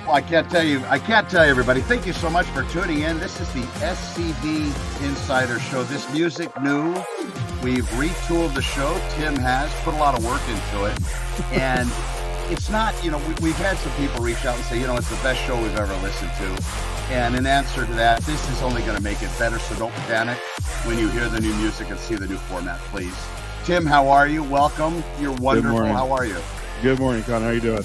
Well, I can't tell you, everybody. Thank you so much for tuning in. This is the SCD Insider Show. This music new. We've retooled the show. Tim has put a lot of work into it. And it's not, we've had some people reach out and say, it's the best show we've ever listened to. And in answer to that, this is only going to make it better. So don't panic when you hear the new music and see the new format, please. Tim, how are you? Welcome. You're wonderful. How are you? Good morning, Connor. How are you doing?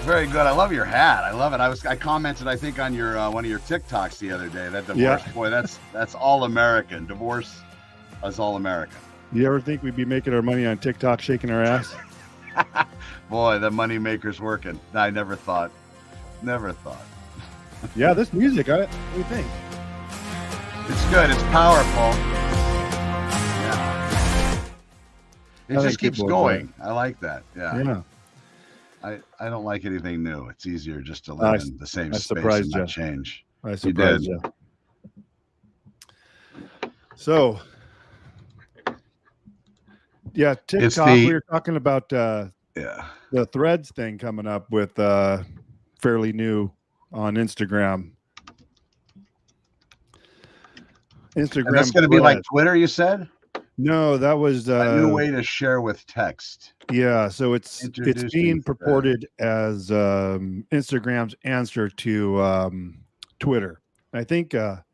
Very good. I love your hat. I love it. I commented, I think, on your one of your TikToks the other day. That divorce, boy, that's all American. Divorce is all American. You ever think we'd be making our money on TikTok shaking our ass? Boy, the money maker's working. I never thought. Yeah, this music. What do you think? It's good. It's powerful. Yeah. It just keeps going. I like that. Yeah. I don't like anything new. It's easier just to live in the same space and not change. I surprised you. So, yeah, TikTok. We were talking about the Threads thing coming up with fairly new on Instagram. And that's going to be like Twitter, you said? No, that was a new way to share with text. Yeah, so it's being purported as Instagram's answer to Twitter. I think our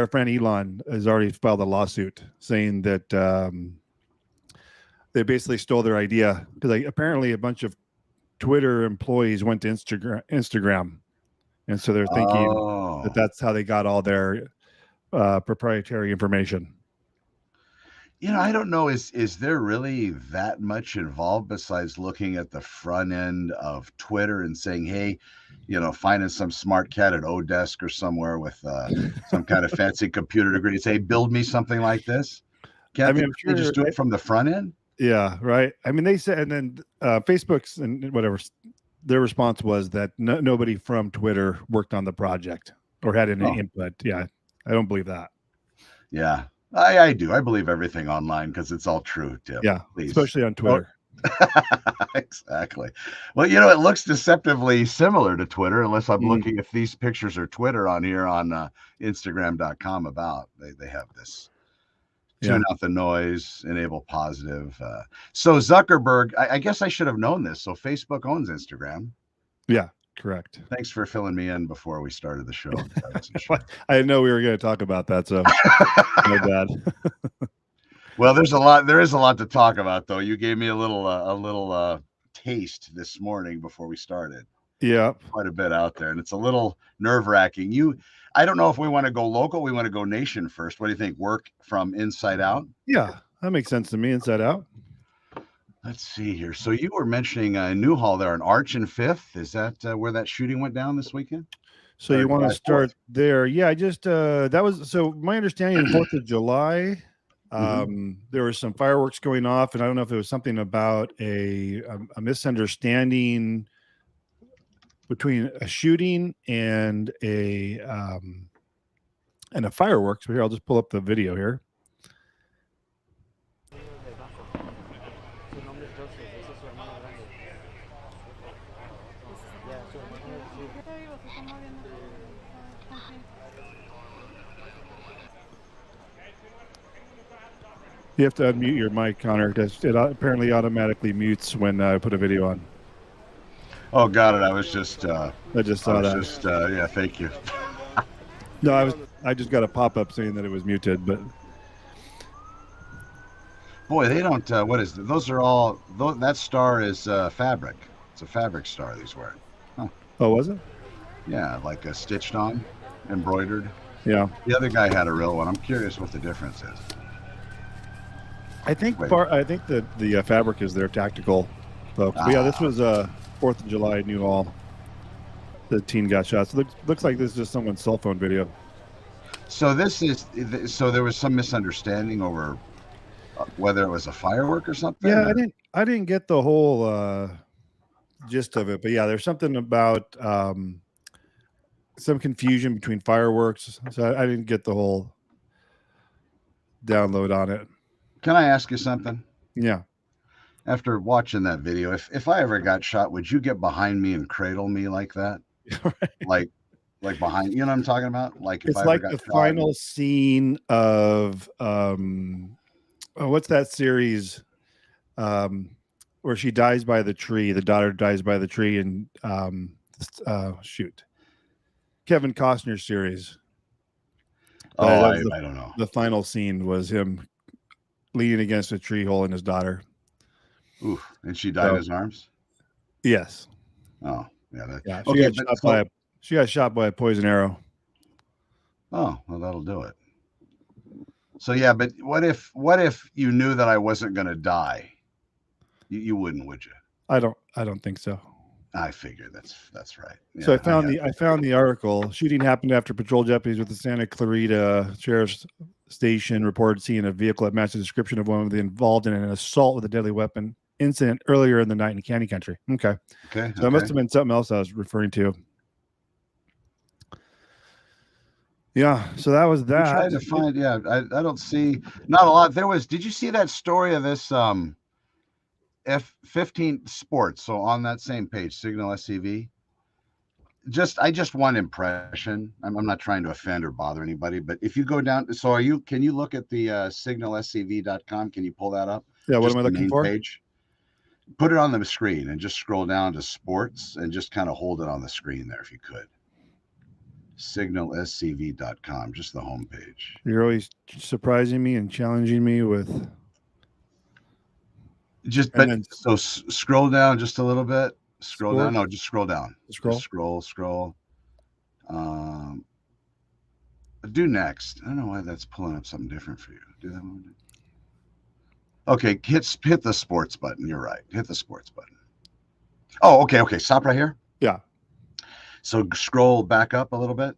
friend Elon has already filed a lawsuit saying that they basically stole their idea because apparently a bunch of Twitter employees went to Instagram, and so they're thinking that's how they got all their proprietary information. I don't know. Is there really that much involved besides looking at the front end of Twitter and saying, hey, finding some smart cat at Odesk or somewhere with some kind of fancy computer degree, say, build me something like this? Can't they just do it from the front end? Yeah, right. I mean, they said, and then Facebook's and whatever, their response was that nobody from Twitter worked on the project or had any input. Yeah, I don't believe that. Yeah. I do. I believe everything online because it's all true, Tim. Yeah, please. Especially on Twitter. Exactly. Well, it looks deceptively similar to Twitter, unless I'm looking if these pictures are Twitter on here on Instagram.com about. They have this. Tune out the noise, enable positive. So Zuckerberg, I guess I should have known this. So Facebook owns Instagram. Yeah. Correct. Thanks for filling me in before we started the show. I didn't know we were going to talk about that, so no bad. Well, there is a lot to talk about, though. You gave me a little taste this morning before we started. Yeah, quite a bit out there, and it's a little nerve-wracking. I don't know if we want to go local. We want to go nation first. What do you think? Work from inside out? Yeah, that makes sense to me. Inside out. Let's see here. So you were mentioning Newhall there, an Arch and Fifth. Is that where that shooting went down this weekend? So you want to start there? Yeah, I just that was so my understanding. 4th of July, there was some fireworks going off, and I don't know if it was something about a misunderstanding between a shooting and a fireworks. So here, I'll just pull up the video here. You have to unmute your mic, Connor, because it apparently automatically mutes when I put a video on. Oh, got it. I was just. I just saw that. Yeah, thank you. No, I just got a pop-up saying that it was muted, but. Boy, they don't. What is it? Those are all. That star is fabric. It's a fabric star. These were. Huh. Oh, was it? Yeah, like stitched on, embroidered. Yeah. The other guy had a real one. I'm curious what the difference is. I think that the fabric is their tactical folks. But yeah, this was 4th of July, Newhall. The teen got shot. So looks like this is just someone's cell phone video. So there was some misunderstanding over whether it was a firework or something. Yeah, I didn't get the whole gist of it, but yeah, there's something about some confusion between fireworks. So I didn't get the whole download on it. Can I ask you something? Yeah. After watching that video, if I ever got shot, would you get behind me and cradle me like that? Right. Like behind, you know what I'm talking about? Like if It's I ever like got the shot. final scene of what's that series? Where she dies by the tree. The daughter dies by the tree, and shoot, Kevin Costner series. Oh, That was I don't know. the final scene was him leaning against a tree holding his daughter. Ooh, and she died in his arms? Yes. Oh, yeah. Yeah. Okay, She got shot by a poison arrow. Oh, well, that'll do it. So yeah, but what if you knew that I wasn't going to die? You wouldn't, would you? I don't think so. I figured that's right. Yeah, So I found the article. Shooting happened after patrol deputies with the Santa Clarita Sheriff's Station reported seeing a vehicle that matched the description of one of the involved in an assault with a deadly weapon incident earlier in the night in Candy Country. Okay. So it must have been something else I was referring to. Yeah. So that was that. I'm trying to find. Yeah, I don't see not a lot. Did you see that story of this F-15 Sports? So on that same page, Signal SCV. I just one impression. I'm not trying to offend or bother anybody, but if you go down, so can you look at the signalscv.com? Can you pull that up? Yeah, what am I looking for? Page. Put it on the screen and just scroll down to sports and just kind of hold it on the screen there if you could. Signalscv.com, just the homepage. You're always surprising me and challenging me with so scroll down just a little bit. Scroll down. No, just scroll down. Scroll. Do next. I don't know why that's pulling up something different for you. Do that one. Okay, hit the sports button. You're right. Hit the sports button. Oh, okay. Stop right here. Yeah. So scroll back up a little bit.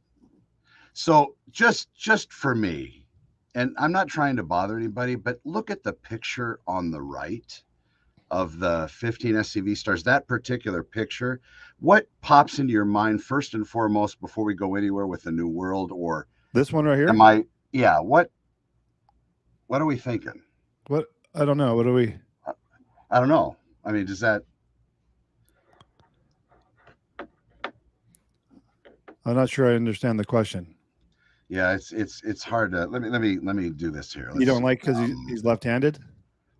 So just for me, and I'm not trying to bother anybody, but look at the picture on the right of the 15 SCV stars, that particular picture. What pops into your mind first and foremost before we go anywhere with the New World or this one right here? What are we thinking? What? I don't know. What are we? I don't know. I mean, does that? I'm not sure I understand the question. Yeah, it's hard to let me do this here. You don't like because he's left-handed?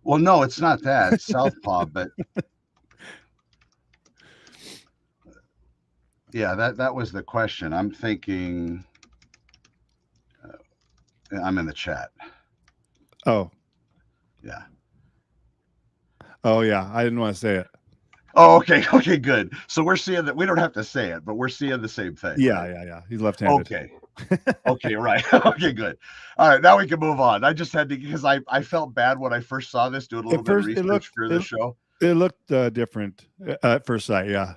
Well, no, it's not that. It's southpaw, but yeah, that was the question. I'm thinking. I'm in the chat. Oh. Yeah. Oh yeah, I didn't want to say it. Oh, okay, good. So we're seeing that we don't have to say it, but we're seeing the same thing. Yeah, right? yeah. He's left-handed. Okay, right. Okay, good. All right, now we can move on. I just had to because I felt bad when I first saw this, doing a little bit of research for the show. It looked different at first sight. Yeah.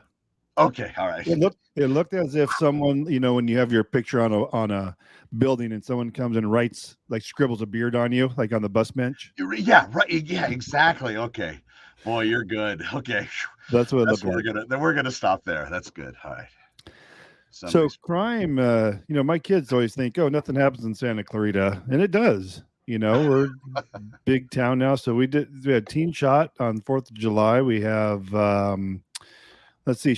Okay, all right. It looked as if someone, when you have your picture on a building and someone comes and writes, like scribbles a beard on you, like on the bus bench. Yeah, right. Yeah, exactly. Okay. Boy, you're good. Okay. That's what it looked like. We're gonna stop there. That's good. All right. So crime, my kids always think, oh, nothing happens in Santa Clarita, and it does. We're big town now. So we had teen shot on 4th of July. We have let's see,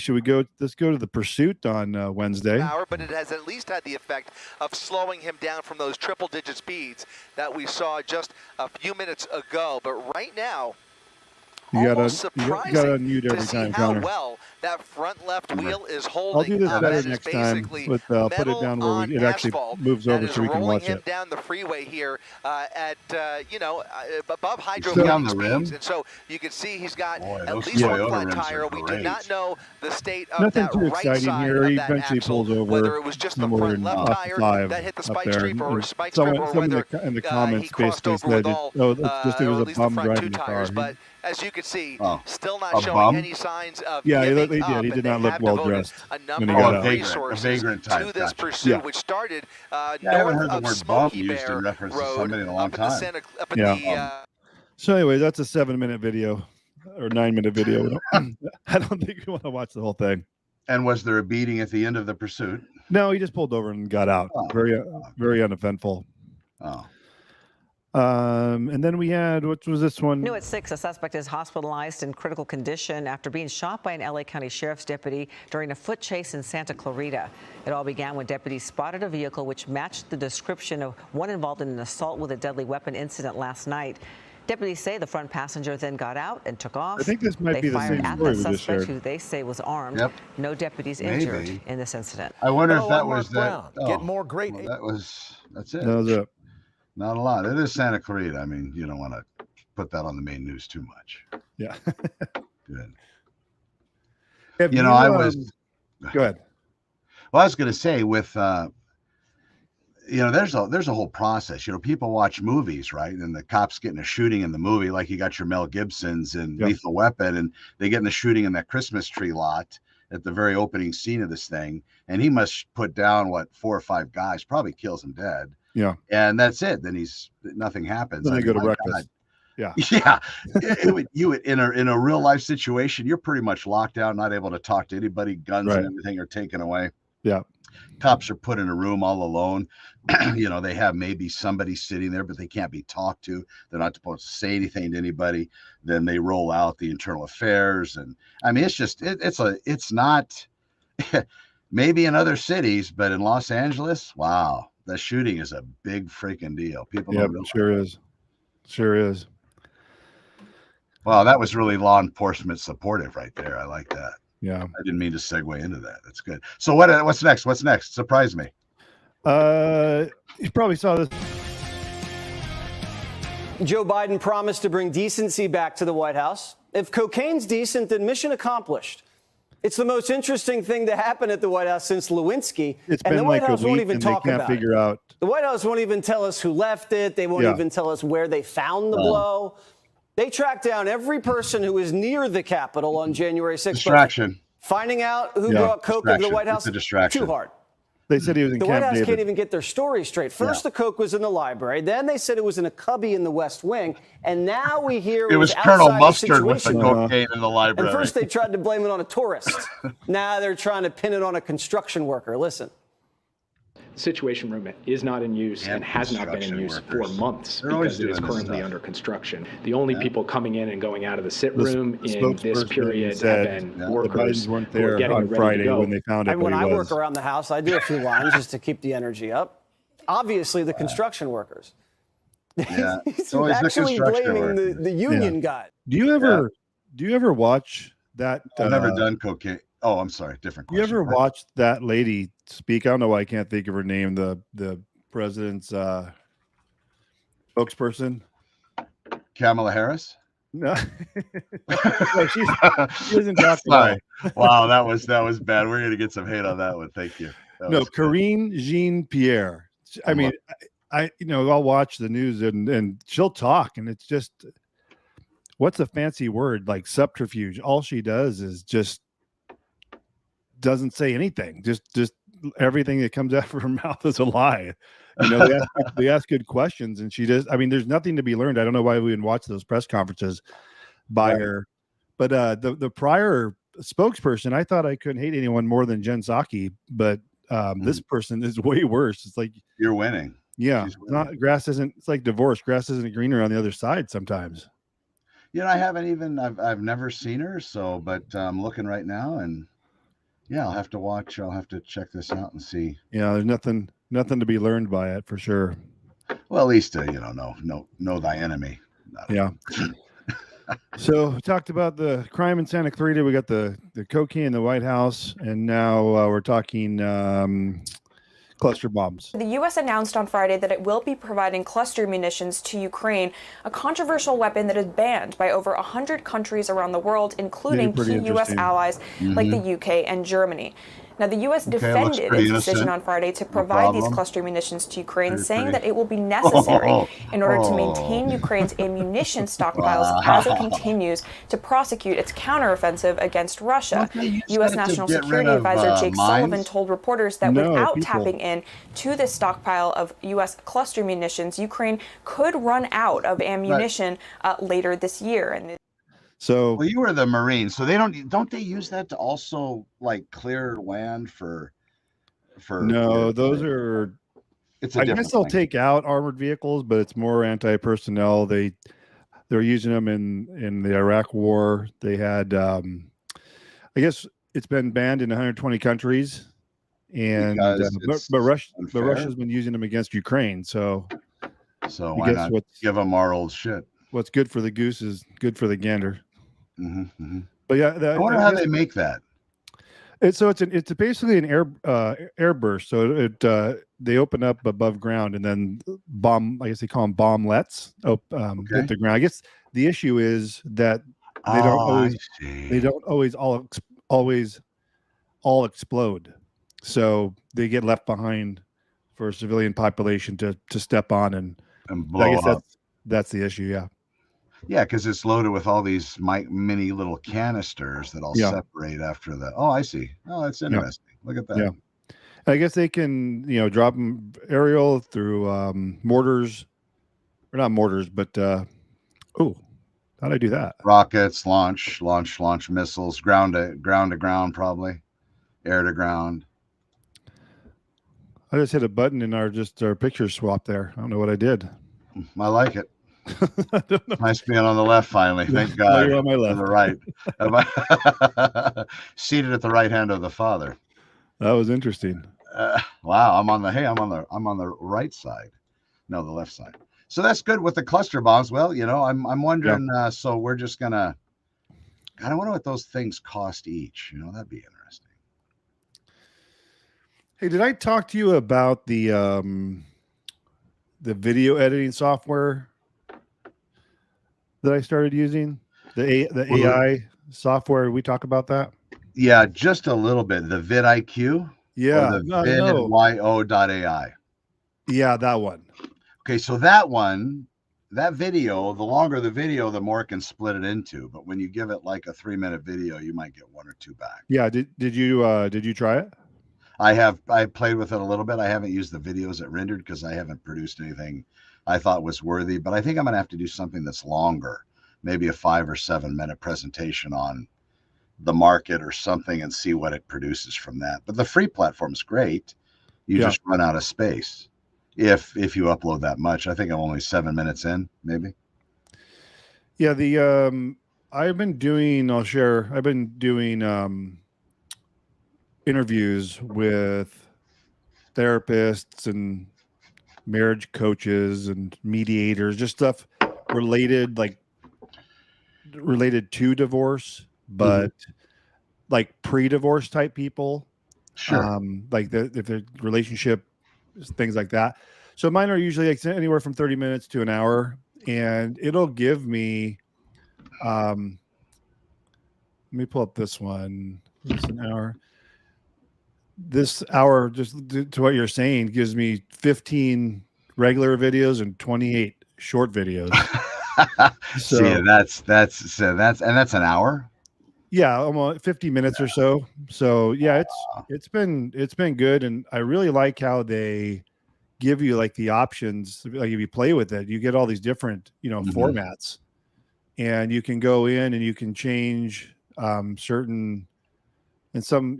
let's go to the pursuit on Wednesday. But it has at least had the effect of slowing him down from those triple-digit speeds that we saw just a few minutes ago. But right now, almost surprising to see how well that front left wheel is holding. I'll do this up. better next time. Put it down where it actually moves over so we can watch it. Down the freeway here at above hydro speeds, and so you can see he's got at least one flat tire. We do not know the state of Nothing that too right exciting side here. of He that eventually axle, pulls over. whether it was just the front left tire that hit the spike strip or whether in the comments he crossed basically over said, with it was a bum driving the car. But as you can see, still not showing any signs of he giving up. He did not look well dressed. A number of resources to this pursuit, which started north of Smoky Bear Road up in the So anyway, that's a 7-minute video or 9-minute video. I don't think we want to watch the whole thing. And was there a beating at the end of the pursuit? No, he just pulled over and got out. Very uneventful. Oh. And then we had, what was this one? New at 6, a suspect is hospitalized in critical condition after being shot by an LA County Sheriff's deputy during a foot chase in Santa Clarita. It all began when deputies spotted a vehicle which matched the description of one involved in an assault with a deadly weapon incident last night. Deputies say the front passenger then got out and took off. I think this might be the same at story the we just suspect, shared. who they say was armed. Yep. No deputies injured in this incident. I wonder Hello, if that I'm was Mark that. Brown. Get more great. Well, that's it. That was it. Not a lot. It is Santa Clarita. I mean, you don't want to put that on the main news too much. Yeah. Good. You know, I was. Go ahead. Well, I was going to say with, there's a whole process. People watch movies, right? And the cops getting a shooting in the movie, like you got your Mel Gibsons and Lethal Weapon, and they get in the shooting in that Christmas tree lot at the very opening scene of this thing, and he must put down 4 or 5 guys, probably kills them dead. Yeah. And that's it. Then nothing happens. Then they go to breakfast. Yeah. Yeah. You in a real life situation, you're pretty much locked out, not able to talk to anybody. Guns and everything are taken away. Yeah. Cops are put in a room all alone. They have maybe somebody sitting there, but they can't be talked to. They're not supposed to say anything to anybody. Then they roll out the internal affairs. And I mean, it's just, it's not maybe in other cities, but in Los Angeles, wow, the shooting is a big freaking deal. People don't realize. Sure is. Wow, that was really law enforcement supportive right there. I like that. Yeah. I didn't mean to segue into that. That's good. So what's next? What's next? Surprise me. You probably saw this. Joe Biden promised to bring decency back to the White House. If cocaine's decent, then mission accomplished. It's the most interesting thing to happen at the White House since Lewinsky. It's and been the White like House a won't week even and talk they can't about figure it. out. The White House won't even tell us who left it. They won't even tell us where they found the blow. They tracked down every person who was near the Capitol on January 6th. Distraction. Finding out who brought coke into the White House, it's a distraction. too hard. They said he was in The Camp White House David. can't even get their story straight. First, the coke was in the library. Then they said it was in a cubby in the West Wing. And now we hear it was Colonel Mustard with the cocaine in the library. And first they tried to blame it on a tourist. Now they're trying to pin it on a construction worker. Listen. Situation room is not in use and has not been in use for months because it is currently under construction. The only people coming in and going out of the sit room in this period have been workers who weren't there were getting on ready Friday to go. when they found it. When I work around the house, I do a few lines just to keep the energy up. Obviously, the construction workers. Yeah, He's actually blaming the union guy. Do you ever watch that? I've never done cocaine. Oh, I'm sorry. Different question. You ever watched that lady speak? I don't know why I can't think of her name. The president's spokesperson. Kamala Harris? No. No, she doesn't talk about it. Wow, that was bad. We're gonna get some hate on that one. Thank you. No, Karine Jean-Pierre. I mean, I'll watch the news and she'll talk, and it's just, what's a fancy word, like subterfuge. All she does is just doesn't say anything. Just everything that comes out of her mouth is a lie. They ask good questions, and she does. I mean, there's nothing to be learned. I don't know why we would watch those press conferences by her. But the prior spokesperson, I thought I couldn't hate anyone more than Jen Psaki, but this person is way worse. It's like you're winning. Yeah, it's like divorce. Grass isn't greener on the other side sometimes. I've never seen her. But I'm looking right now, and yeah, I'll have to watch. I'll have to check this out and see. Yeah, there's nothing to be learned by it for sure. Well, at least know thy enemy. Yeah. So we talked about the crime in Santa Clarita. We got the cocaine in the White House, and now we're talking cluster bombs. The U.S. announced on Friday that it will be providing cluster munitions to Ukraine, a controversial weapon that is banned by over 100 countries around the world, including key U.S. allies like the U.K. and Germany. Now, the U.S. defended its decision on Friday to provide these cluster munitions to Ukraine, saying that it will be necessary in order to maintain Ukraine's ammunition stockpiles as it continues to prosecute its counteroffensive against Russia. U.S. National Security Advisor Jake Sullivan told reporters that without tapping in to this stockpile of U.S. cluster munitions, Ukraine could run out of ammunition later this year. And so, well, you were the Marine, so don't they use that to also like clear land for? No, those are I guess they'll take out armored vehicles, but it's more anti-personnel. They're using them in the Iraq War. They had, I guess it's been banned in 120 countries, and but Russia's been using them against Ukraine. So why not give them our old shit? What's good for the goose is good for the gander. Mm-hmm, mm-hmm. But yeah, I wonder how they make that. It's basically an air burst. So they open up above ground and then bomb. I guess they call them bomblets. Hit the ground. I guess the issue is that they don't always all explode. So they get left behind for a civilian population to step on and blow I guess up. That's the issue. Yeah. Yeah, because it's loaded with all these mini little canisters that all separate after the. Oh, I see. Oh, that's interesting. Look at that. Yeah, I guess they can, drop them aerial through mortars, or not mortars, but how'd I do that? Rockets, launch missiles, ground to ground, probably, air to ground. I just hit a button and our picture swap there. I don't know what I did. I like it. Nice being on the left finally. Thank God. You're on my left. On the right. Seated at the right hand of the Father. That was interesting. Wow, I'm on the right side. No, the left side. So that's good with the cluster bombs. Well, I'm wondering. So we're just gonna. God, I wonder what those things cost each. That'd be interesting. Hey, did I talk to you about the video editing software that I started using? The AI software. Did we talk about that? Yeah, just a little bit. The vidIQ. Yeah. The vidyo.ai. Yeah, that one. Okay, so that video, the longer the video, the more it can split it into. But when you give it like a 3-minute video, you might get 1 or 2 back. Yeah. Did you try it? I played with it a little bit. I haven't used the videos it rendered because I haven't produced anything I thought was worthy, but I think I'm going to have to do something that's longer, maybe a 5 or 7 minute presentation on the market or something and see what it produces from that. But the free platform is great. You just run out of space if you upload that much. I think I'm only 7 minutes in, maybe. Yeah, I've been doing interviews with therapists and marriage coaches and mediators, just stuff related to divorce, but like pre-divorce type people. Sure. If the relationship, things like that. So mine are usually like anywhere from 30 minutes to an hour, and it'll give me, let me pull up this one. It's an hour. This hour, just to what you're saying, gives me 15 regular videos and 28 short videos. So see, that's an hour. Yeah, almost 50 minutes or so. So yeah, it's been good, and I really like how they give you like the options. Like if you play with it, you get all these different formats, and you can go in and you can change certain. And some,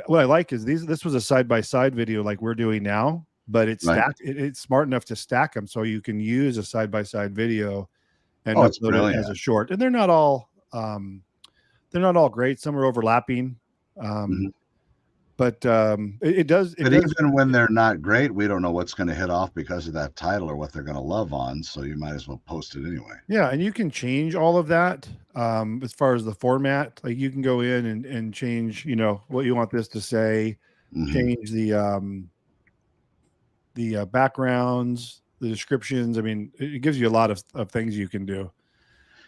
what I like is this was a side-by-side video like we're doing now, but it's stacked. It's smart enough to stack them so you can use a side-by-side video and upload it as a short. And they're not all great. Some are overlapping, but it does. Even when they're not great, we don't know what's going to hit off because of that title or what they're going to love on. So you might as well post it anyway. Yeah, and you can change all of that as far as the format. Like you can go in and change, what you want this to say, change the backgrounds, the descriptions. I mean, it gives you a lot of things you can do.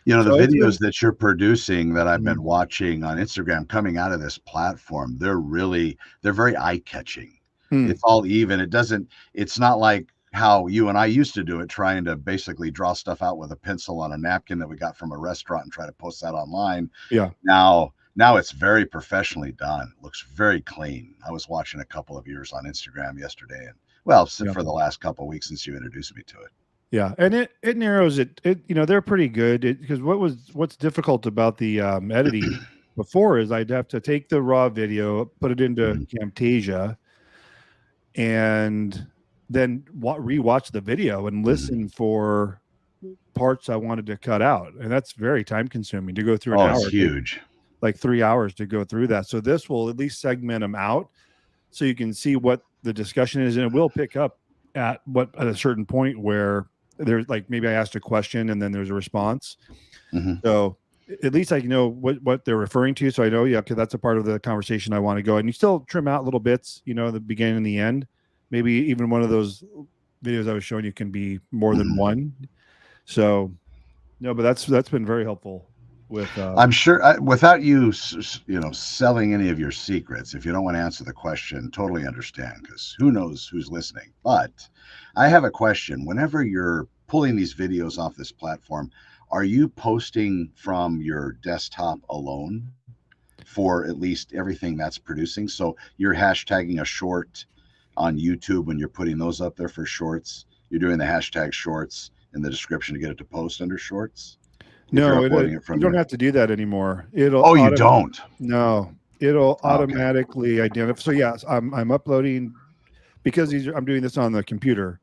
The videos that you're producing that I've been watching on Instagram coming out of this platform, they're very eye-catching. It's all even. It's not like how you and I used to do it, trying to basically draw stuff out with a pencil on a napkin that we got from a restaurant and try to post that online. Yeah. Now it's very professionally done. It looks very clean. I was watching a couple of yours on Instagram yesterday, and for the last couple of weeks since you introduced me to it. Yeah, and it narrows it. They're pretty good because what's difficult about the editing before is I'd have to take the raw video, put it into Camtasia, and then rewatch the video and listen for parts I wanted to cut out. And that's very time consuming to go through an hour. It's huge. Like 3 hours to go through that. So this will at least segment them out so you can see what the discussion is. And it will pick up at a certain point where there's like, maybe I asked a question and then there's a response. So at least I know what they're referring to. So I know, yeah, okay, that's a part of the conversation I want to go. And you still trim out little bits, you know, the beginning and the end. Maybe even one of those videos I was showing you can be more than one. So, no, but that's been very helpful. With I'm sure without you selling any of your secrets, if you don't want to answer the question, totally understand, because who knows who's listening. But I have a question. Whenever you're pulling these videos off this platform, are you posting from your desktop alone for at least everything that's producing? So you're hashtagging a short on YouTube when you're putting those up there for shorts. You're doing the hashtag shorts in the description to get it to post under shorts. No, you don't have to do that anymore. You don't? No, it'll automatically identify. So yes, I'm uploading because I'm doing this on the computer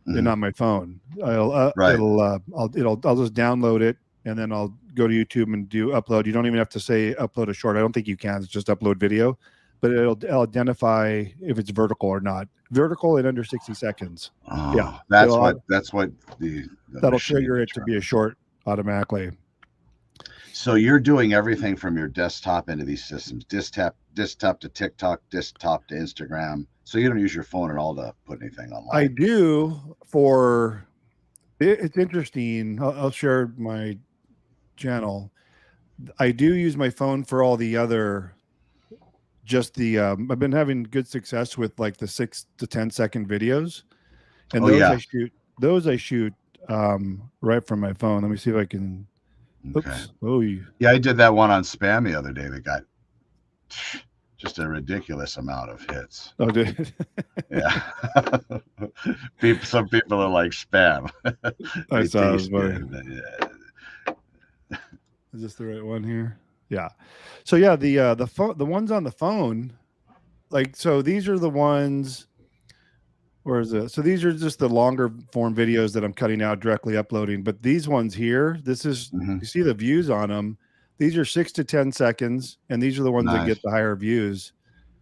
and on my phone. I'll just download it and then I'll go to YouTube and do upload. You don't even have to say upload a short. I don't think you can. It's just upload video, but it'll identify if it's vertical or not. Vertical in under 60 seconds. Yeah, that'll trigger it to be a short automatically. So you're doing everything from your desktop into these systems, desktop to TikTok, desktop to Instagram. So you don't use your phone at all to put anything online. I do it's interesting. I'll share my channel. I do use my phone for all the other, I've been having good success with like the 6 to 10 second videos. And those I shoot right from my phone. Let me see if I can. Oops. Okay. Yeah, I did that one on spam the other day that got just a ridiculous amount of hits. Oh, did yeah. Some people are like spam. I saw it. Is this the right one here? Yeah. So yeah, the ones on the phone, like, so these are the ones. Where is it? So these are just the longer form videos that I'm cutting out, directly uploading. But these ones here, this is, you see the views on them. These are 6 to 10 seconds, and these are the ones that get the higher views.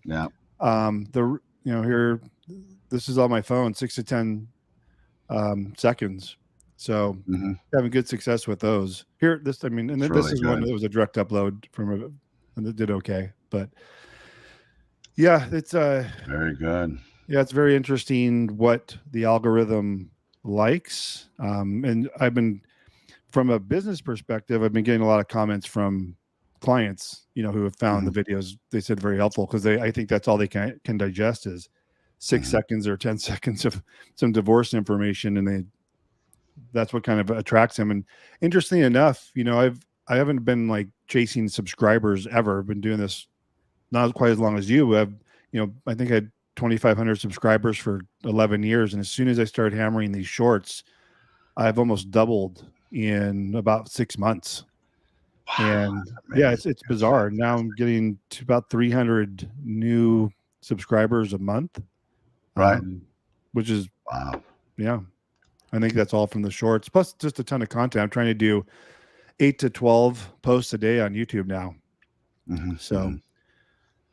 Yeah. Here, this is on my phone, 6 to 10 seconds. So having good success with those. Here, this is one that was a direct upload and it did okay. But yeah, it's very good. Yeah, it's very interesting what the algorithm likes. And from a business perspective, I've been getting a lot of comments from clients, who have found the videos. They said very helpful because I think that's all they can digest is 6 seconds or 10 seconds of some divorce information. And that's what kind of attracts them. And interestingly enough, I haven't been like chasing subscribers ever. I've been doing this not quite as long as you have. I think I had 2,500 subscribers for 11 years. And as soon as I started hammering these shorts, I've almost doubled in about 6 months. Wow, and yeah, it's bizarre. Now I'm getting to about 300 new subscribers a month. Right. Which is, wow. Yeah. I think that's all from the shorts, plus just a ton of content. I'm trying to do 8 to 12 posts a day on YouTube now. So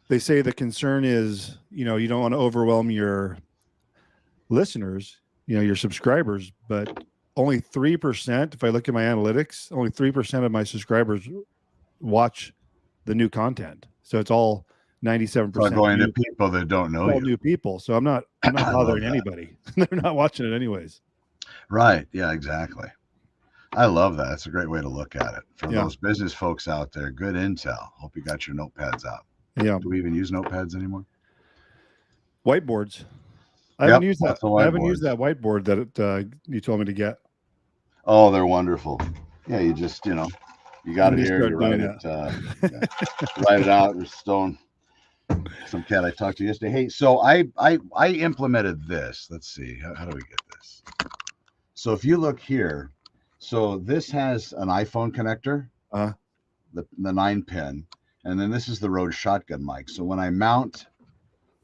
they say the concern is, you don't want to overwhelm your listeners, your subscribers, but only 3%, if I look at my analytics, only 3% of my subscribers watch the new content. So it's all 97% going to people that don't know you. New people. So I'm not bothering anybody. They're not watching it anyways. Right. Yeah, exactly. I love that. It's a great way to look at it. For those business folks out there, good intel. Hope you got your notepads out. Yeah. Do we even use notepads anymore? Whiteboards. I haven't used that. I haven't used that whiteboard that you told me to get. Oh, they're wonderful. Yeah, you just, you got it here. You write it, write it out. There's some cat I talked to yesterday. Hey, so I implemented this. Let's see. How do we get this? So if you look here, so this has an iPhone connector, the 9-pin. And then this is the Rode shotgun mic. So when I mount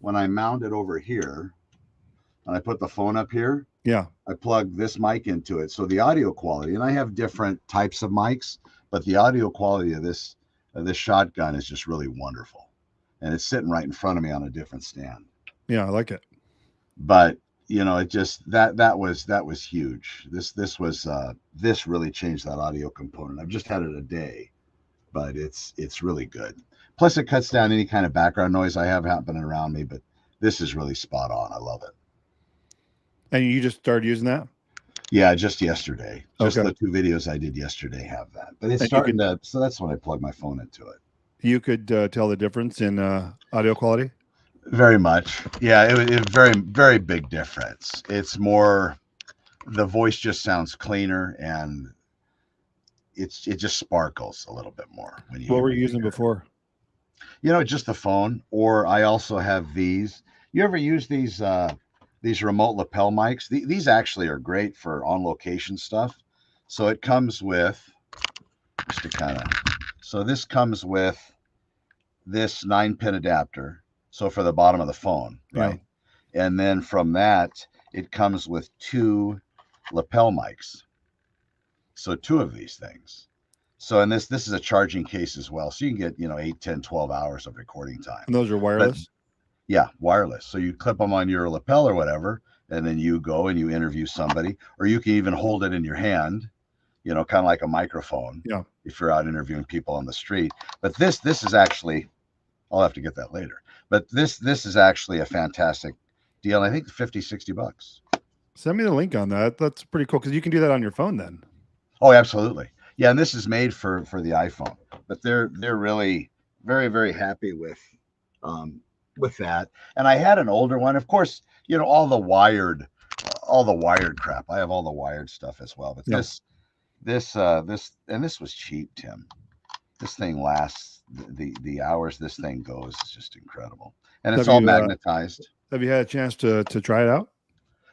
it over here, and I put the phone up here, yeah, I plug this mic into it. So the audio quality, and I have different types of mics, but the audio quality of this shotgun is just really wonderful. And it's sitting right in front of me on a different stand. Yeah, I like it. But it just that was huge. This really changed that audio component. I've just had it a day, but it's really good. Plus it cuts down any kind of background noise I have happening around me, but this is really spot on. I love it. And you just started using that? Yeah, just yesterday. Just okay. The 2 videos I did yesterday have that. But it's starting to, so that's when I plug my phone into it. You could tell the difference in audio quality? Very much. Yeah, it very, very big difference. It's more, the voice just sounds cleaner, and it just sparkles a little bit more. What were you using before? Just the phone, or I also have these. You ever use these remote lapel mics? These actually are great for on location stuff. So it comes with, this comes with this 9-pin adapter. So for the bottom of the phone, right? Yeah. And then from that, it comes with 2 lapel mics. So 2 of these things. So, and this is a charging case as well. So you can get, 8, 10, 12 hours of recording time. And those are wireless? Yeah, wireless. So you clip them on your lapel or whatever, and then you go and you interview somebody, or you can even hold it in your hand, kind of like a microphone. Yeah. If you're out interviewing people on the street. But this is actually, I'll have to get that later. But this is actually a fantastic deal. I think $50-$60. Send me the link on that. That's pretty cool, because you can do that on your phone then. Oh, absolutely. Yeah, and this is made for the iPhone. But they're really very, very happy with that. And I had an older one. Of course, all the wired crap. I have all the wired stuff as well. But this was cheap, Tim. This thing lasts the hours this thing goes is just incredible. And it's all magnetized. Have you had a chance to try it out?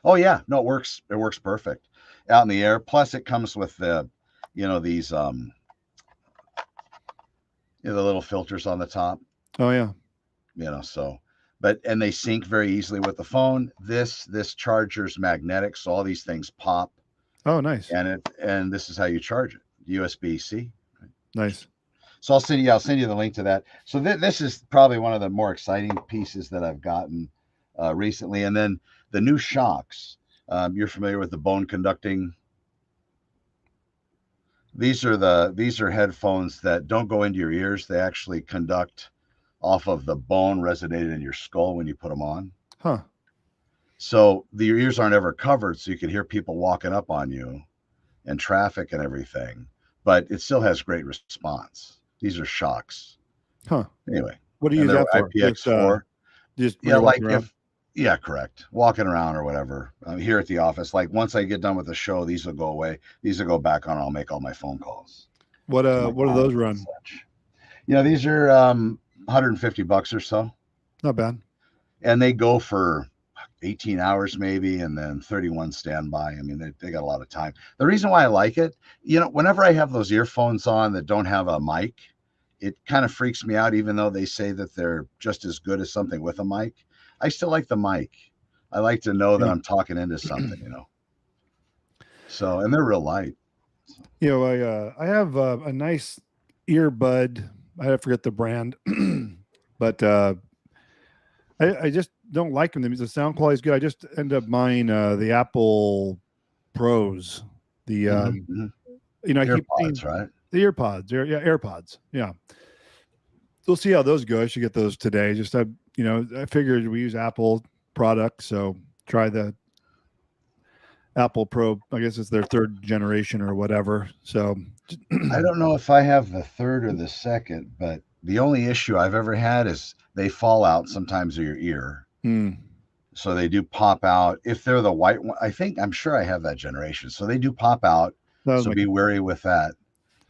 Oh yeah, no, it works. It works perfect out in the air. Plus it comes with the, these the little filters on the top. Oh yeah. And they sync very easily with the phone. This charger's magnetic, so all these things pop. Oh, nice. And this is how you charge it. USB-C. Nice. So I'll send you the link to that. So this is probably one of the more exciting pieces that I've gotten recently. And then the new shocks. You're familiar with the bone conducting. These are headphones that don't go into your ears. They actually conduct off of the bone resonated in your skull when you put them on. Huh. So your ears aren't ever covered, so you can hear people walking up on you and traffic and everything, but it still has great response. These are shocks. Huh. Anyway. What do you use that for? IPX4. Just correct. Walking around or whatever. Here at the office, like once I get done with the show, these will go away. These will go back on. I'll make all my phone calls. What do those run? These are $150 or so. Not bad. And they go for 18 hours maybe, and then 31 standby. I mean, they got a lot of time. The reason why I like it, whenever I have those earphones on that don't have a mic, it kind of freaks me out, even though they say that they're just as good as something with a mic. I still like the mic. I like to know that I'm talking into something, So, and they're real light. I have a nice earbud. I forget the brand, but I just don't like them. The sound quality is good. I just end up buying the Apple Pros. The I keep seeing, right? The AirPods. AirPods. Yeah. We'll see how those go. I should get those today. Just I figured we use Apple products, so try the Apple Pro. I guess it's their 3rd generation or whatever. So I don't know if I have the 3rd or the 2nd, but the only issue I've ever had is they fall out sometimes of your ear. So they do pop out. If they're the white one, I'm sure I have that generation. So they do pop out. So be wary with that.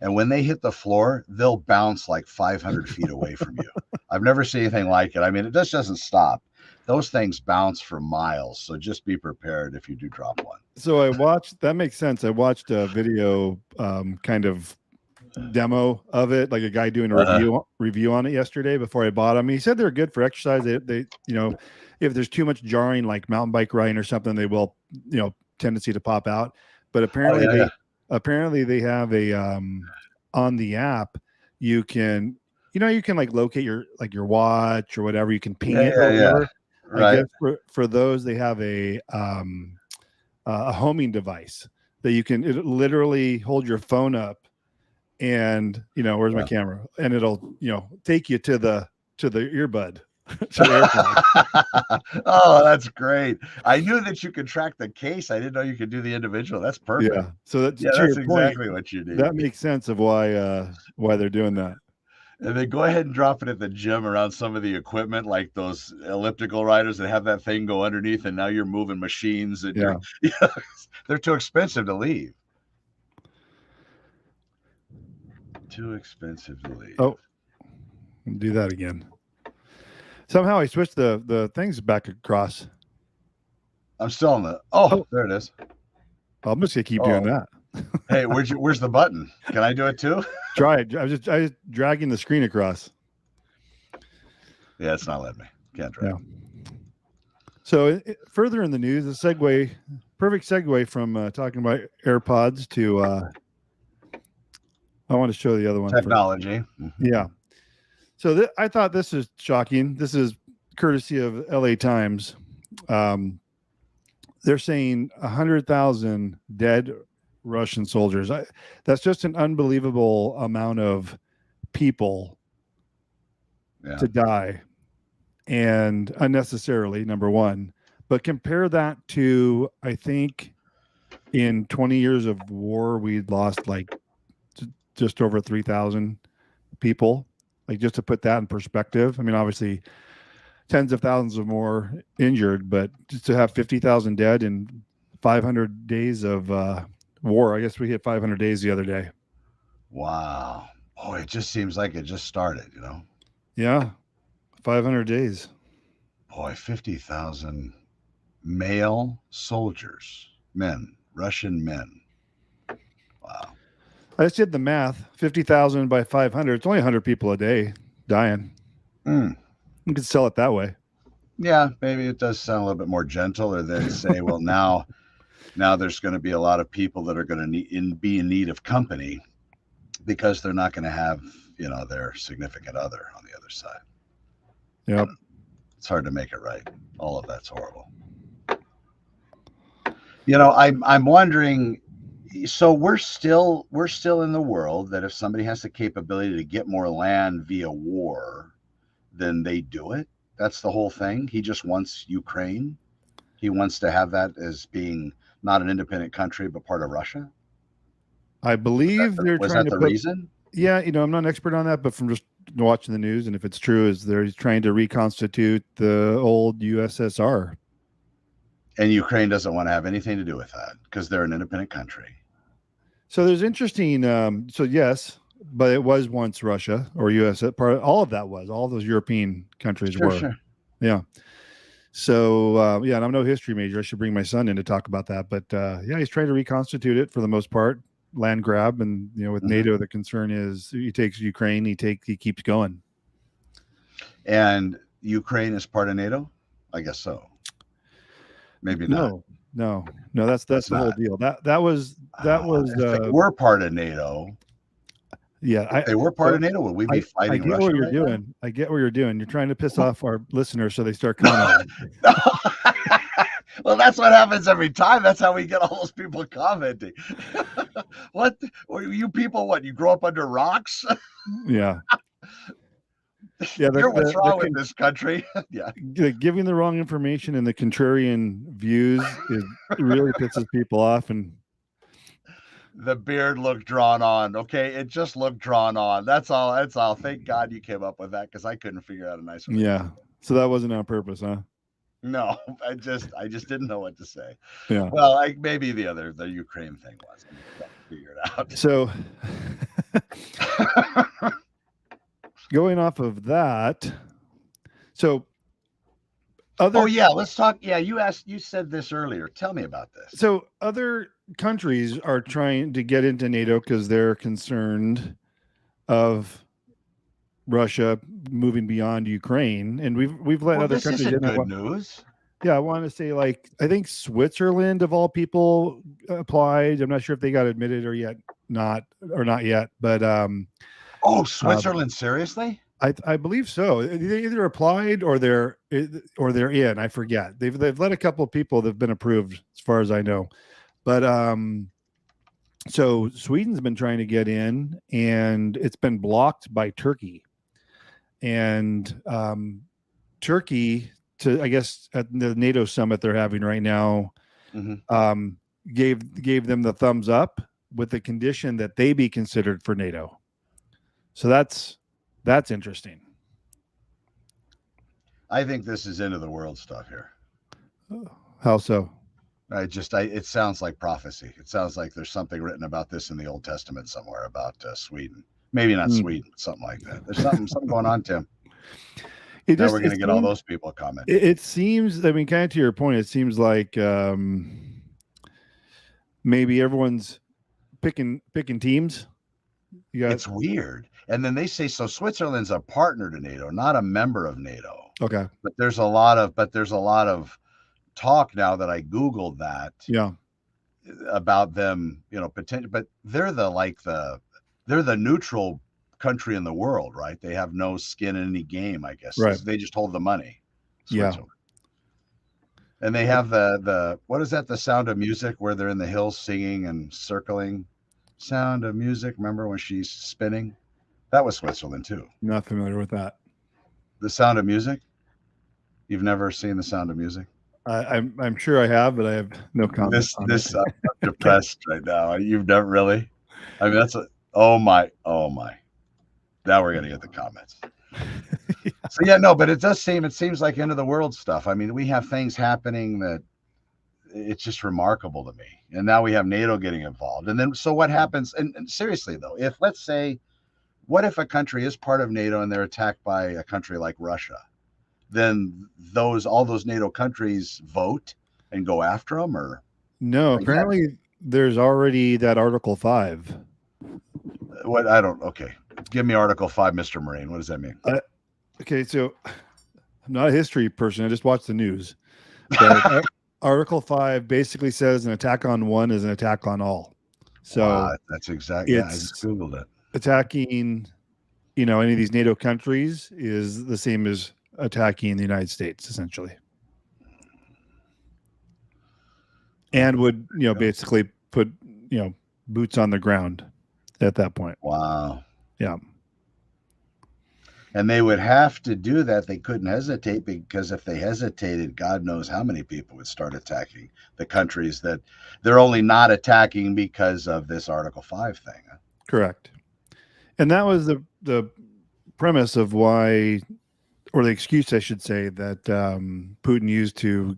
And when they hit the floor, they'll bounce like 500 feet away from you. I've never seen anything like it. I mean, it just doesn't stop. Those things bounce for miles. So just be prepared if you do drop one. So that makes sense. I watched a video kind of demo of it, like a guy doing a review on it yesterday before I bought them. He said they're good for exercise. They if there's too much jarring, like mountain bike riding or something, they will, tendency to pop out. But apparently they have a on the app, you can like locate your watch or whatever. You can ping it or whatever. Right. I guess for those, they have a homing device that you can literally hold your phone up and, where's my camera? And it'll, take you to the earbud. Oh, that's great. I knew that you could track the case. I didn't know you could do the individual. That's perfect. Yeah. So that's exactly what you need. That makes sense of why they're doing that. And then go ahead and drop it at the gym around some of the equipment, like those elliptical riders that have that thing go underneath, and now you're moving machines. And they're too expensive to leave. Too expensive to leave. Oh, do that again. Somehow I switched the things back across. I'm still on the. Oh, there it is. I'm just gonna keep doing that. Hey, where's the button? Can I do it too? Try it. I was dragging the screen across. Yeah, it's not letting me. Can't drag. Yeah. So further in the news, perfect segue from talking about AirPods to. I want to show the other one. Technology. Yeah. So I thought this is shocking. This is courtesy of LA Times. They're saying 100,000 dead Russian soldiers. That's just an unbelievable amount of people to die, and unnecessarily, number one. But compare that to, I think, in 20 years of war, we'd lost like just over 3,000 people. Like, just to put that in perspective. I mean, obviously, tens of thousands of more injured, but just to have 50,000 dead in 500 days of war. I guess we hit 500 days the other day. Wow. Oh, it just seems like it just started, Yeah. 500 days. Boy, 50,000 male soldiers, Russian men. Wow. I just did the math. 50,000 by 500. It's only 100 people a day dying. You could sell it that way. Yeah, maybe it does sound a little bit more gentle, or then say, well, now there's going to be a lot of people that are going to be in need of company because they're not going to have, their significant other on the other side. Yep. It's hard to make it right. All of that's horrible. I'm wondering, so we're still in the world that if somebody has the capability to get more land via war, then they do it. That's the whole thing. He just wants Ukraine. He wants to have that as being not an independent country, but part of Russia. I believe they're trying to put, reason? Yeah, I'm not an expert on that, but from just watching the news, and if it's true, is they're trying to reconstitute the old USSR. And Ukraine doesn't want to have anything to do with that because they're an independent country. So there's interesting. So yes, but it was once Russia or US. All of that was. All those European countries were. Sure. Yeah. So and I'm no history major. I should bring my son in to talk about that. But he's trying to reconstitute it for the most part. Land grab, and with NATO, the concern is he takes Ukraine. He keeps going. And Ukraine is part of NATO? I guess so. Maybe not. No. That's the whole deal. That was. If they were part of NATO. Yeah, if they were part of NATO, would we be fighting? I get Russia what you're right doing. now? I get what you're doing. You're trying to piss off our listeners so they start commenting. Well, that's what happens every time. That's how we get all those people commenting. What? You people, what? You grow up under rocks? Yeah. What's wrong with this country? Yeah. Giving the wrong information and the contrarian views really pisses people off. And the beard looked drawn on. Okay, it just looked drawn on. That's all. Thank God you came up with that, because I couldn't figure out a nice one. Yeah. So that wasn't on purpose, huh? No, I just didn't know what to say. Yeah. Well, maybe the Ukraine thing was. I need to figure it out. So going off of that, let's talk. Yeah, you said this earlier. Tell me about this. So other countries are trying to get into NATO because they're concerned of Russia moving beyond Ukraine, and we've let other countries in. Good news. Yeah, I want to say, like, I think Switzerland of all people applied. I'm not sure if they got admitted or not yet, but Switzerland, seriously? I believe so. They either applied or they're in. I forget. They've let a couple of people that have been approved, as far as I know. But so Sweden's been trying to get in, and it's been blocked by Turkey. And Turkey, I guess at the NATO summit they're having right now, gave them the thumbs up with the condition that they be considered for NATO. So that's interesting. I think this is end of the world stuff here. How so? It sounds like prophecy. It sounds like there's something written about this in the Old Testament somewhere about Sweden. Maybe not Sweden, but something like that. There's something going on, Tim. Now we're going to get all those people commenting. It seems, I mean, kind of to your point, it seems like maybe everyone's picking teams. It's weird. And then they say, so Switzerland's a partner to NATO, not a member of NATO. Okay. But there's a lot of talk now that I Googled that. Yeah. About them, potential, but they're the neutral country in the world, right? They have no skin in any game, I guess. Right. They just hold the money. Yeah. And they have the what is that? The Sound of Music, where they're in the hills singing and circling. Sound of Music. Remember when she's spinning? That was Switzerland too. Not familiar with that. The Sound of Music. You've never seen The Sound of Music? I'm sure I have, but I have no comment. I'm depressed right now. You've never really? I mean, oh my. Now we're gonna get the comments. Yeah. So yeah, no, but it seems like end of the world stuff. I mean, we have things happening that it's just remarkable to me. And now we have NATO getting involved. And then so what happens? And seriously though, what if a country is part of NATO and they're attacked by a country like Russia? Then all those NATO countries vote and go after them, or no? Apparently, there's already that Article 5. What I don't. Okay, give me Article 5, Mr. Marine. What does that mean? Okay, so I'm not a history person. I just watch the news. But Article 5 basically says an attack on one is an attack on all. So that's exactly. Yeah, I just Googled it. Attacking, any of these NATO countries is the same as attacking the United States, essentially, and would basically put boots on the ground at that point. Wow. Yeah. And they would have to do that. They couldn't hesitate, because if they hesitated, God knows how many people would start attacking the countries that they're only not attacking because of this Article 5 thing. Correct. And that was the premise of why, or the excuse, I should say, that Putin used to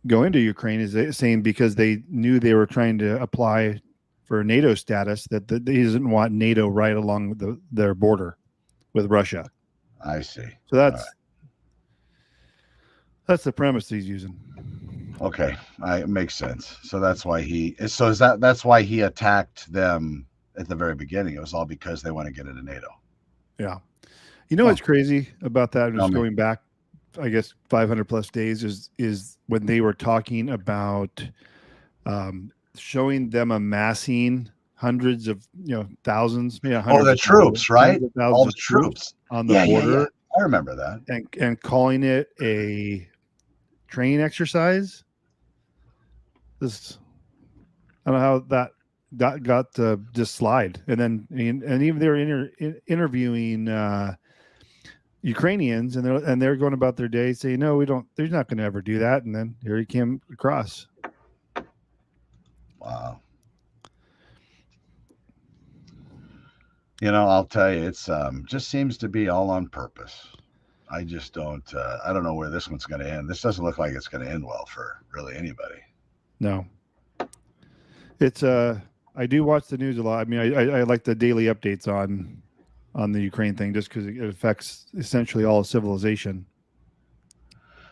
go into Ukraine, is saying because they knew they were trying to apply for NATO status, that he doesn't want NATO right along their border with Russia. I see. So that's the premise he's using. Okay, it makes sense. So that's why that's why he attacked them at the very beginning. It was all because they want to get into NATO. Yeah. What's crazy about that? Just going back, I guess 500 plus days is when they were talking about showing them amassing hundreds of thousands, the troops, right? All the troops on the border. Yeah. I remember that. And calling it a training exercise. I don't know how that got to just slide, and even they were interviewing Ukrainians, and they're going about their day saying, no, we don't. They're not going to ever do that. And then here he came across. Wow. I'll tell you, it's just seems to be all on purpose. I just don't. I don't know where this one's going to end. This doesn't look like it's going to end well for really anybody. No. It's I do watch the news a lot. I mean, I like the daily updates on the Ukraine thing, just because it affects essentially all of civilization.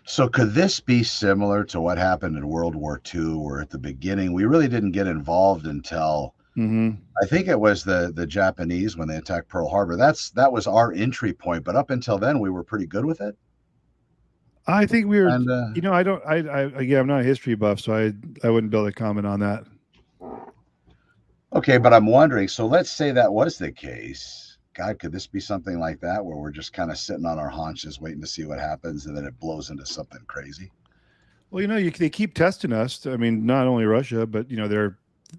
So could this be similar to what happened in World War II, where at the beginning we really didn't get involved until I think it was the Japanese when they attacked Pearl Harbor. That was our entry point. But up until then, we were pretty good with it. I think we were. You know, again, I'm not a history buff, so I wouldn't be able to comment on that. Okay, but I'm wondering. So let's say that was the case. God, could this be something like that where we're just kind of sitting on our haunches waiting to see what happens, and then it blows into something crazy? Well, you know, they keep testing us. I mean, not only Russia, but you know,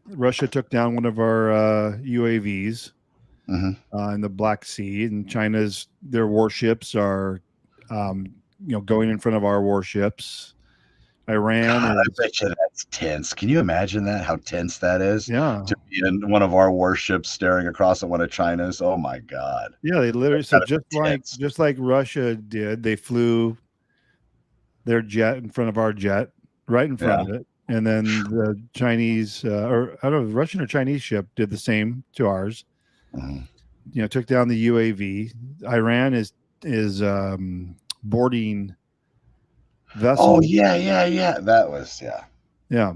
Russia took down one of our UAVs in the Black Sea, and their warships are, you know, going in front of our warships. Iran. God, I bet you that's tense. Can you imagine that? How tense that is? Yeah. To be in one of our warships staring across at one of China's. Oh my God. Yeah, they literally. So just like Russia did, they flew their jet in front of our jet, right in front of it, and then the Chinese, or I don't know, Russian or Chinese ship did the same to ours. You know, took down the UAV. Iran is boarding vessels. Oh yeah. That was yeah.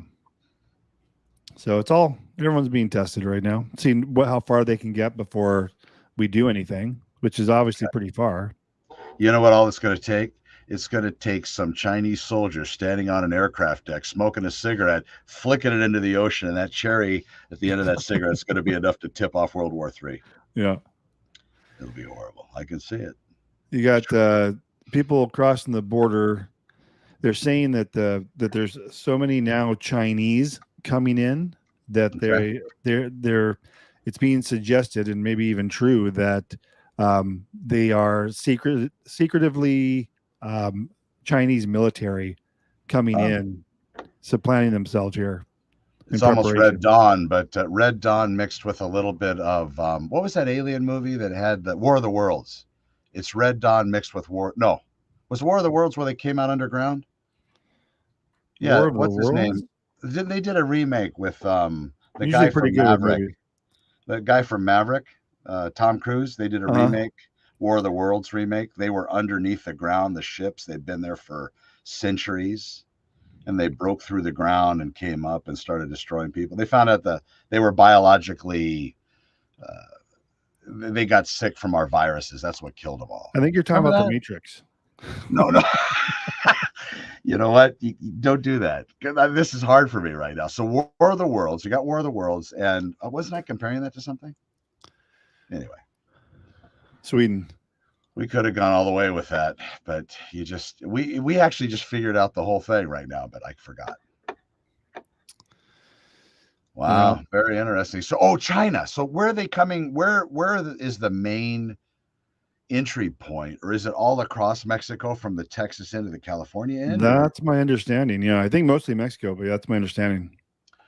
So everyone's being tested right now, seeing how far they can get before we do anything, which is obviously pretty far. You know what all it's going to take? It's going to take some Chinese soldiers standing on an aircraft deck, smoking a cigarette, flicking it into the ocean, and that cherry at the end of that cigarette is going to be enough to tip off World War III. Yeah. It'll be horrible. I can see it. You got people crossing the border. They're saying that there's so many now Chinese coming in that they're it's being suggested, and maybe even true, that they are secretively Chinese military coming in, supplanting themselves here. It's almost Red Dawn, but Red Dawn mixed with a little bit of what was that alien movie that had the War of the Worlds? It's Red Dawn mixed with was War of the Worlds where they came out underground? Yeah, what's his name? They did a remake with the guy from Maverick. The guy from Maverick, Tom Cruise. They did a remake, War of the Worlds remake. They were underneath the ground, the ships. They'd been there for centuries, and they broke through the ground and came up and started destroying people. They found out they were biologically, they got sick from our viruses. That's what killed them all. I think you're talking about the Matrix. No. You know what? You don't do that. This is hard for me right now. So War of the Worlds, you got War of the Worlds, and wasn't I comparing that to something? Anyway. Sweden. We could have gone all the way with that, but we actually just figured out the whole thing right now, but I forgot. Wow, very interesting. So, China. So where are they coming? Where is the main entry point, or is it all across Mexico from the Texas end to the California end? That's my understanding. Yeah, I think mostly Mexico, but that's my understanding.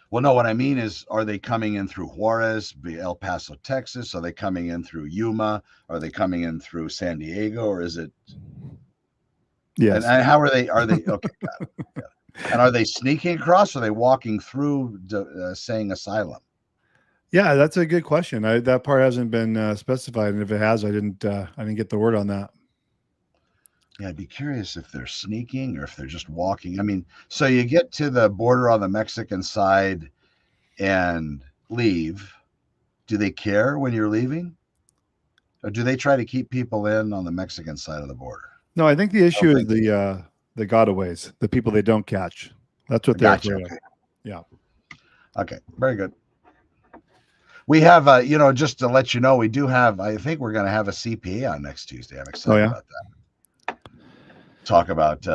Well, no, what I mean is, are they coming in through Juarez, El Paso, Texas? Are they coming in through Yuma? Are they coming in through San Diego, or is it? Yes. And how are they? Okay, got it. And are they sneaking across? Or are they walking through, saying asylum? Yeah, that's a good question. That part hasn't been specified, and if it has, I didn't get the word on that. Yeah, I'd be curious if they're sneaking or if they're just walking. I mean, so you get to the border on the Mexican side and leave. Do they care when you're leaving? Or do they try to keep people in on the Mexican side of the border? No, I think the issue is the gotaways, the people they don't catch. That's what they're afraid of. Yeah. Okay, very good. We have, just to let you know, we do have, I think we're going to have a CPA on next Tuesday. I'm excited about that. Talk about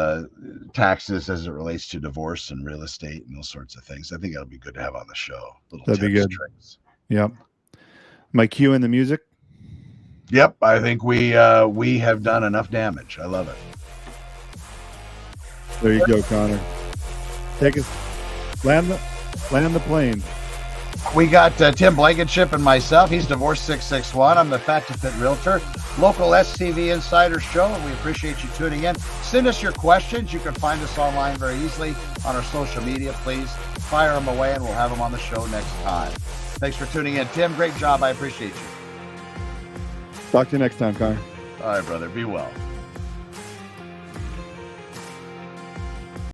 taxes as it relates to divorce and real estate and those sorts of things. I think it'll be good to have on the show. That'd be good. Tricks. Yep. My cue in the music? Yep. I think we have done enough damage. I love it. There you go, Connor. Take us, land the plane. We got Tim Blankenship and myself. He's Divorce 661. I'm the Fat to Fit Realtor, local SCV Insider Show, and we appreciate you tuning in. Send us your questions. You can find us online very easily on our social media. Please fire them away, and we'll have them on the show next time. Thanks for tuning in. Tim, great job. I appreciate you. Talk to you next time, Connor. All right, brother. Be well.